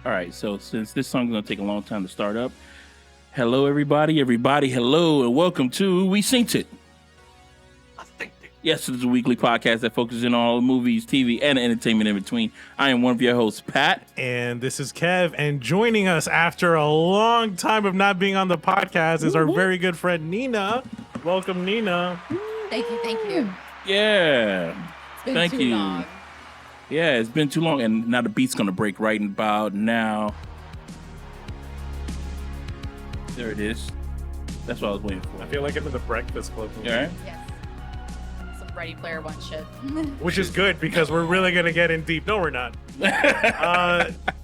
All right, so since this song's gonna take a long time to start up, hello everybody, hello, and welcome to We Synced It. Yes, it is a weekly podcast that focuses on all the movies, TV, and entertainment in between. I am one of your hosts, Pat. And this is Kev. And joining us after a long time of not being on the podcast is our very good friend, Nina. Welcome, Nina. Thank you. Yeah. It's been Thank too you. long. Yeah, it's been too long, and now the beat's gonna break right about now. There it is. That's what I was waiting for. I feel like I'm in the Breakfast Club. You all right? Yes. Some Ready Player One shit. Which is good because we're really going to get in deep. No, we're not.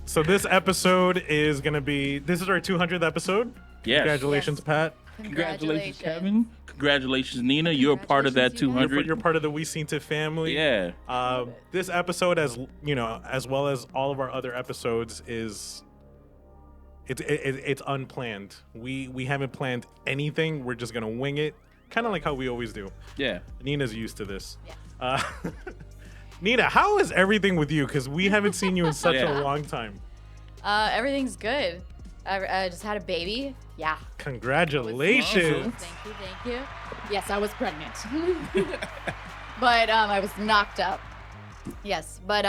So this episode is going to be, this is our 200th episode. Yes. Congratulations, Yes. Pat. Congratulations, Kevin. Congratulations, Nina. You're a part of that Congratulations, you guys. 200. You're part of the We Synced It family. Yeah. This episode, as you know, as well as all of our other episodes, is it's unplanned. We haven't planned anything. We're just gonna wing it, kind of like how we always do. Yeah. Nina's used to this. Yeah. Nina, how is everything with you? Because we haven't seen you in such Yeah. a long time. Everything's good. I just had a baby. Yeah. Congratulations. Thank you. Yes, I was pregnant. But I was knocked up. Yes, but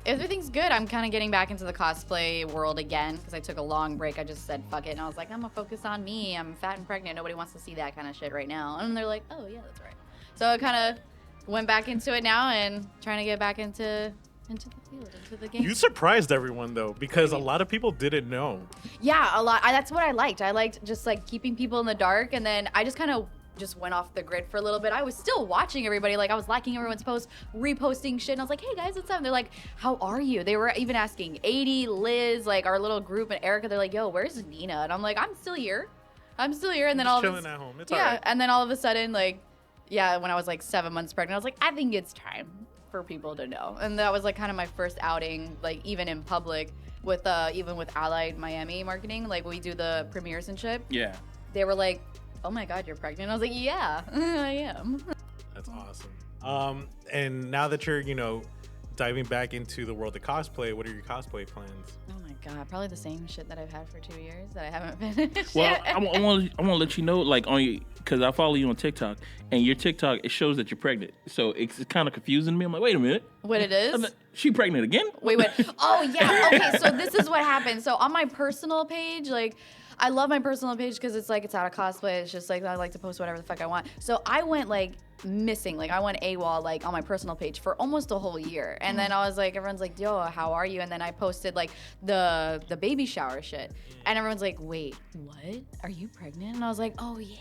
everything's good. I'm kind of getting back into the cosplay world again because I took a long break. I just said fuck it, and I was like, I'm gonna focus on me. I'm fat and pregnant. Nobody wants to see that kind of shit right now. And they're like, oh yeah, that's right. So I kind of went back into it now and trying to get back into the field, into the game. You surprised everyone though, because a lot of people didn't know. Yeah, a lot. That's what I liked. I liked just like keeping people in the dark, and then I just kind of just went off the grid for a little bit. I was still watching everybody. Like I was liking everyone's posts, reposting shit, and I was like, hey guys, what's up? And they're like, how are you? They were even asking 80, Liz, like our little group, and Erica. They're like, yo, where's Nina? And I'm like, I'm still here. And then all Chilling of at home. It's yeah, all right. and then all of a sudden, like, yeah, when I was like 7 months pregnant, I was like, I think it's time for people to know. And that was like kind of my first outing, like even in public with even with Allied Miami marketing, like we do the premieres and shit. Yeah. They were like, oh my God, you're pregnant. I was like, yeah, I am. That's awesome. And now that you're, diving back into the world of cosplay, what are your cosplay plans? Oh my God, probably the same shit that I've had for 2 years that I haven't finished. Well, yet. I want to let you know, like because I follow you on TikTok, and your TikTok it shows that you're pregnant, so it's kind of confusing me. I'm like, wait a minute, What it is? she pregnant again? Wait. Oh yeah. Okay. So this is what happened. So on my personal page, like, I love my personal page because it's like it's out of cosplay. It's just like I like to post whatever the fuck I want. So I went like missing, like I went AWOL like on my personal page for almost a whole year. And then I was like, everyone's like, yo, how are you? And then I posted like the baby shower shit, and everyone's like, wait, what? Are you pregnant? And I was like, oh yeah,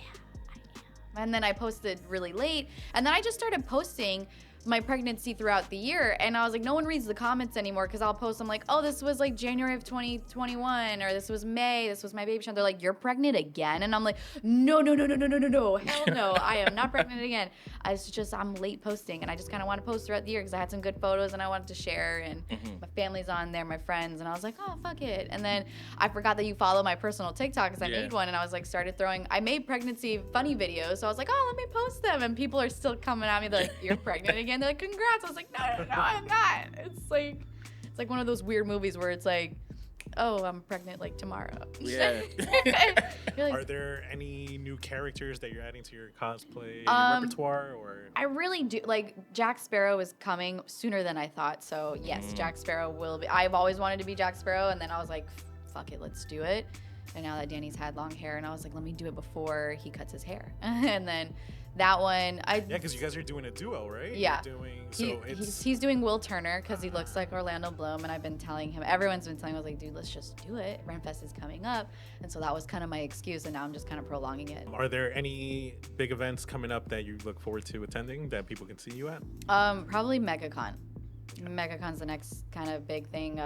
I am. And then I posted really late, and then I just started posting my pregnancy throughout the year, and I was like, no one reads the comments anymore because I'll post, I'm like, oh, this was like January of 2021, or this was May, this was my baby shower. They're like, you're pregnant again? And I'm like, no, hell no, I am not pregnant again. I'm late posting, and I just kind of want to post throughout the year because I had some good photos and I wanted to share, and my family's on there, my friends, and I was like, oh, fuck it. And then I forgot that you follow my personal TikTok because I made one, and I was like, I made pregnancy funny videos, so I was like, oh, let me post them, and people are still coming at me, they're like, you're pregnant again? They're like, congrats. I was like, no, I'm not. It's like one of those weird movies where it's like, oh, I'm pregnant like tomorrow. Yeah. Like, Are there any new characters that you're adding to your cosplay repertoire, or? I really do. Like, Jack Sparrow is coming sooner than I thought. So yes, Jack Sparrow will be. I've always wanted to be Jack Sparrow, and then I was like, fuck it, let's do it. And now that Danny's had long hair, and I was like, let me do it before he cuts his hair. And then that one, because you guys are doing a duo, right? Yeah. He's doing Will Turner because he looks like Orlando Bloom, and I've been telling him, everyone's been telling me, I was like, dude, let's just do it. Renfest is coming up, and so that was kind of my excuse, and now I'm just kind of prolonging it. Are there any big events coming up that you look forward to attending that people can see you at? Probably MegaCon. MegaCon's the next kind of big thing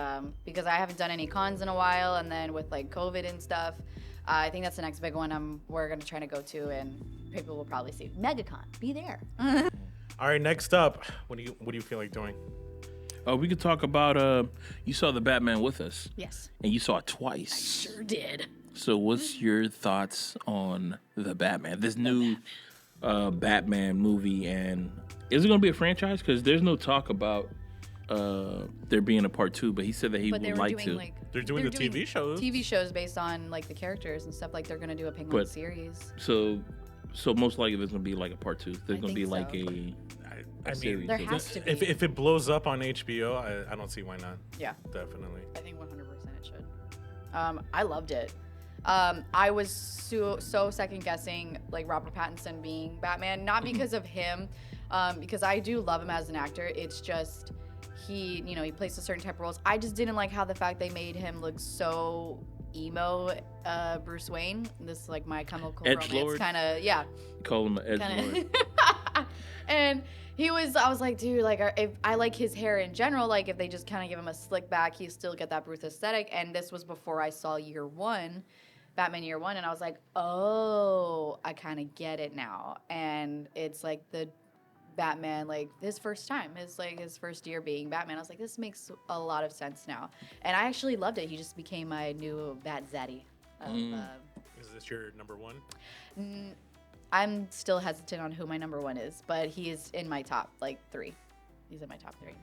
because I haven't done any cons in a while, and then with like COVID and stuff, I think that's the next big one we're gonna try to go to, and people will probably see MegaCon. Be there. All right, next up, what do you feel like doing? We could talk about you saw the Batman with us. Yes. And you saw it twice. I sure did. So what's your thoughts on the Batman? This new Batman movie, and is it going to be a franchise? Because there's no talk about there being a part 2, but he said that he But they would were like doing to. like They're doing the TV shows. TV shows based on like the characters and stuff. Like they're gonna do a Penguin But- series. So most likely there's gonna be like a part 2. There's I gonna be think like so. I series. mean, There of has it. to be. if it blows up on HBO, I don't see why not. Yeah, Definitely. I think 100% it should. I loved it. I was so second guessing like Robert Pattinson being Batman, not because of him, because I do love him as an actor. It's just he plays a certain type of roles. I just didn't like how the fact they made him look so emo, Bruce Wayne. This like My Chemical Romance Edgelord? kind of, yeah. Call him an edgelord. Kinda. And I was like, dude, like, if I like his hair in general, like, if they just kind of give him a slick back, he still get that Bruce aesthetic. And this was before I saw Batman Year One, and I was like, oh, I kind of get it now. And it's like the Batman, like, his first time, his first year being Batman. I was like, this makes a lot of sense now. And I actually loved it. He just became my new Bat Zaddy. Is this your number one? I'm still hesitant on who my number one is, but he is in my top, like, 3. He's in my top 3.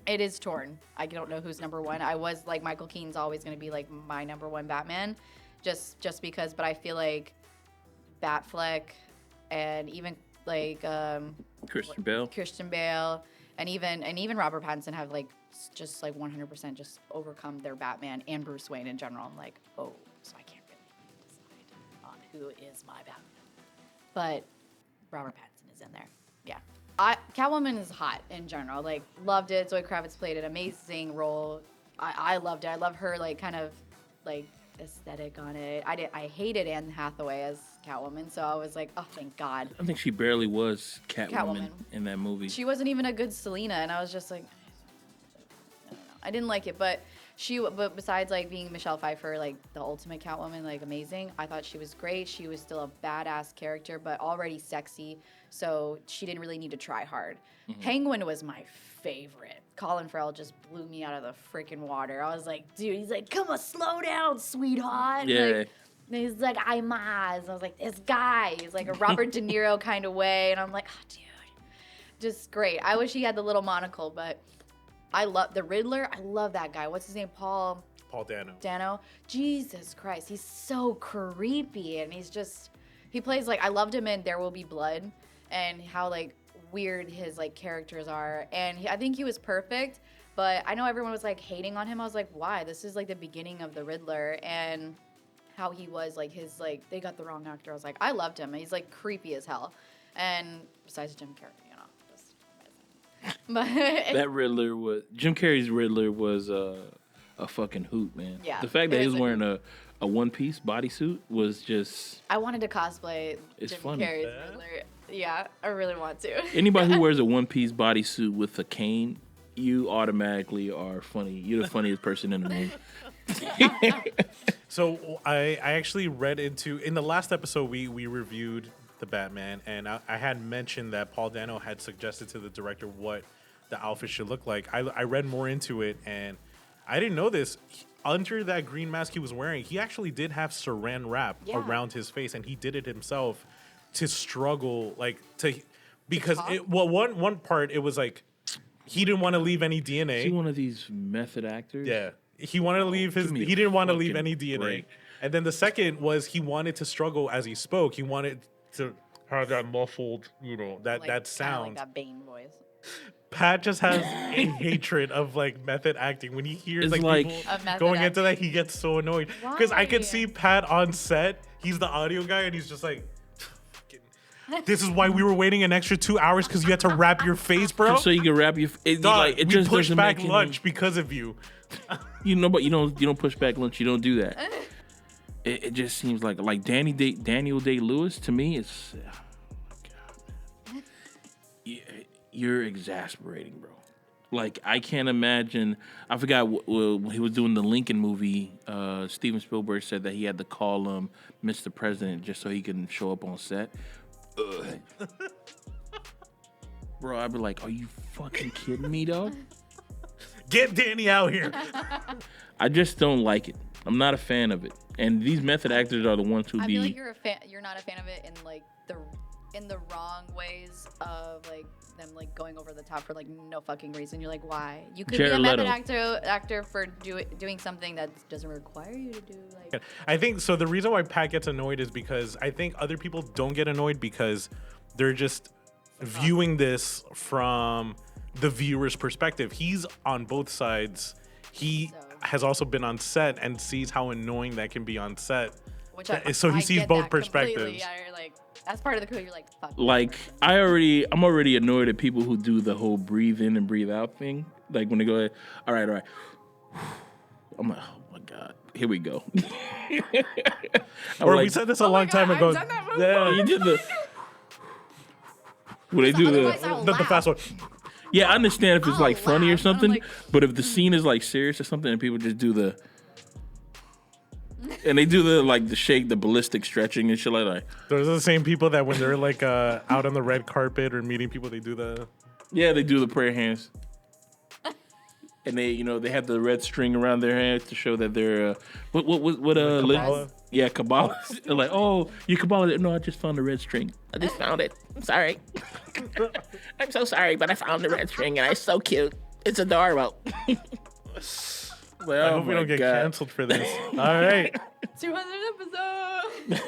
It is torn. I don't know who's number one. I was, like, Michael Keaton's always going to be, like, my number one Batman, just because, but I feel like Batfleck and even, like, Christian Bale. and even Robert Pattinson have, like, just, like, 100% just overcome their Batman and Bruce Wayne in general. I'm like, oh, so I can't really decide on who is my Batman. But Robert Pattinson is in there. Yeah. Catwoman is hot in general. Like, loved it. Zoe Kravitz played an amazing role. I loved it. I love her, like, kind of, like, aesthetic on it. I hated Anne Hathaway as Catwoman, so I was like, oh, thank God. I think she barely was Catwoman Catwoman. in that movie. She wasn't even a good Selena, and I was just like, I don't know. I didn't like it, but besides, like, being Michelle Pfeiffer, like, the ultimate Catwoman, like, amazing, I thought she was great. She was still a badass character, but already sexy, so she didn't really need to try hard. Mm-hmm. Penguin was my favorite. Colin Farrell just blew me out of the freaking water. I was like, dude, he's like, come on, slow down, sweetheart. Yeah. Like, and he's like, I'm Oz. I was like, this guy. He's like a Robert De Niro kind of way, and I'm like, oh, dude, just great. I wish he had the little monocle, but I love the Riddler. I love that guy. What's his name? Paul Dano. Jesus Christ. He's so creepy. And he plays like, I loved him in There Will Be Blood and how like weird his like characters are. And I think he was perfect, but I know everyone was like hating on him. I was like, why? This is like the beginning of the Riddler and how he was like they got the wrong actor. I was like, I loved him. He's like creepy as hell. And besides Jim Carrey. But That Riddler Jim Carrey's Riddler was a fucking hoot, man. Yeah, The fact that it he was was a wearing a one-piece bodysuit was just... I wanted to cosplay It's Jim funny. Carrey's Riddler. Yeah, I really want to. Anybody who wears a one-piece bodysuit with a cane, you automatically are funny. You're the funniest person in the movie. So I actually read in the last episode we reviewed the Batman, and I had mentioned that Paul Dano had suggested to the director what the outfit should look like. I read more into it, and I didn't know this. Under that green mask he was wearing, he actually did have saran wrap around his face, and he did it himself to struggle, because one part it was like he didn't want to leave any DNA. Is he one of these method actors? Yeah, he wanted to leave he didn't want to leave any DNA. break. And then the second was he wanted to struggle as he spoke. He wanted to have that muffled, that sound. Like that Bane voice. Pat just has a hatred of like method acting. When he hears It's like like- people Of method going into acting. that, he gets so annoyed because I could Why? see Pat on set. He's the audio guy, and he's just like, "Fucking- "This is why we were waiting an extra 2 hours because you had to wrap your face, bro." Just so you can wrap your... It, Dog, like, it we just pushed doesn't back make any- lunch because of you. But you don't push back lunch. You don't do that. It just seems like Daniel Day-Lewis to me is... Oh my God, man. You're exasperating, bro. Like, I can't imagine. I forgot when he was doing the Lincoln movie. Steven Spielberg said that he had to call him Mr. President just so he can show up on set. Bro, I'd be like, "Are you fucking kidding me, dog?" Get Danny out here. I just don't like it. I'm not a fan of it. And these method actors are the ones who I be. feel like you're not a fan of it in like in the wrong ways of like them like going over the top for like no fucking reason. You're like, why? You could Jared be a method Leto. actor for doing something that doesn't require you to do. Like, I think so. The reason why Pat gets annoyed is because I think other people don't get annoyed because they're just viewing this from the viewer's perspective. He's on both sides. He has also been on set and sees how annoying that can be on set. which So he I sees get both that completely. perspectives. Yeah, you're like, as part of the crew, you're like, fuck. Like I'm already annoyed at people who do the whole breathe in and breathe out thing. Like when they go, all right. I'm like, oh my god, here we go. Or like, we said this a my long time God, ago. I've done that before. Yeah, you did the. When they do Otherwise I'll the laugh. fast one. yeah, I understand if it's I'll like funny or laugh, and I'm something, like, but if the scene is like serious or something, and people just do the, and they do the shake, the ballistic stretching and shit like that. Those are the same people that when they're like out on the red carpet or meeting people, they do the. Yeah, they do the prayer hands. And they have the red string around their hands to show that they're Kabbalah? yeah, Kabbalah. They're like, oh, you Kabbalah? No, I just found the red string. I just found it. I'm sorry. I'm so sorry, but I found the red string and it's so cute. It's adorable. Well, I hope we don't get canceled for this. All right. 200 episodes.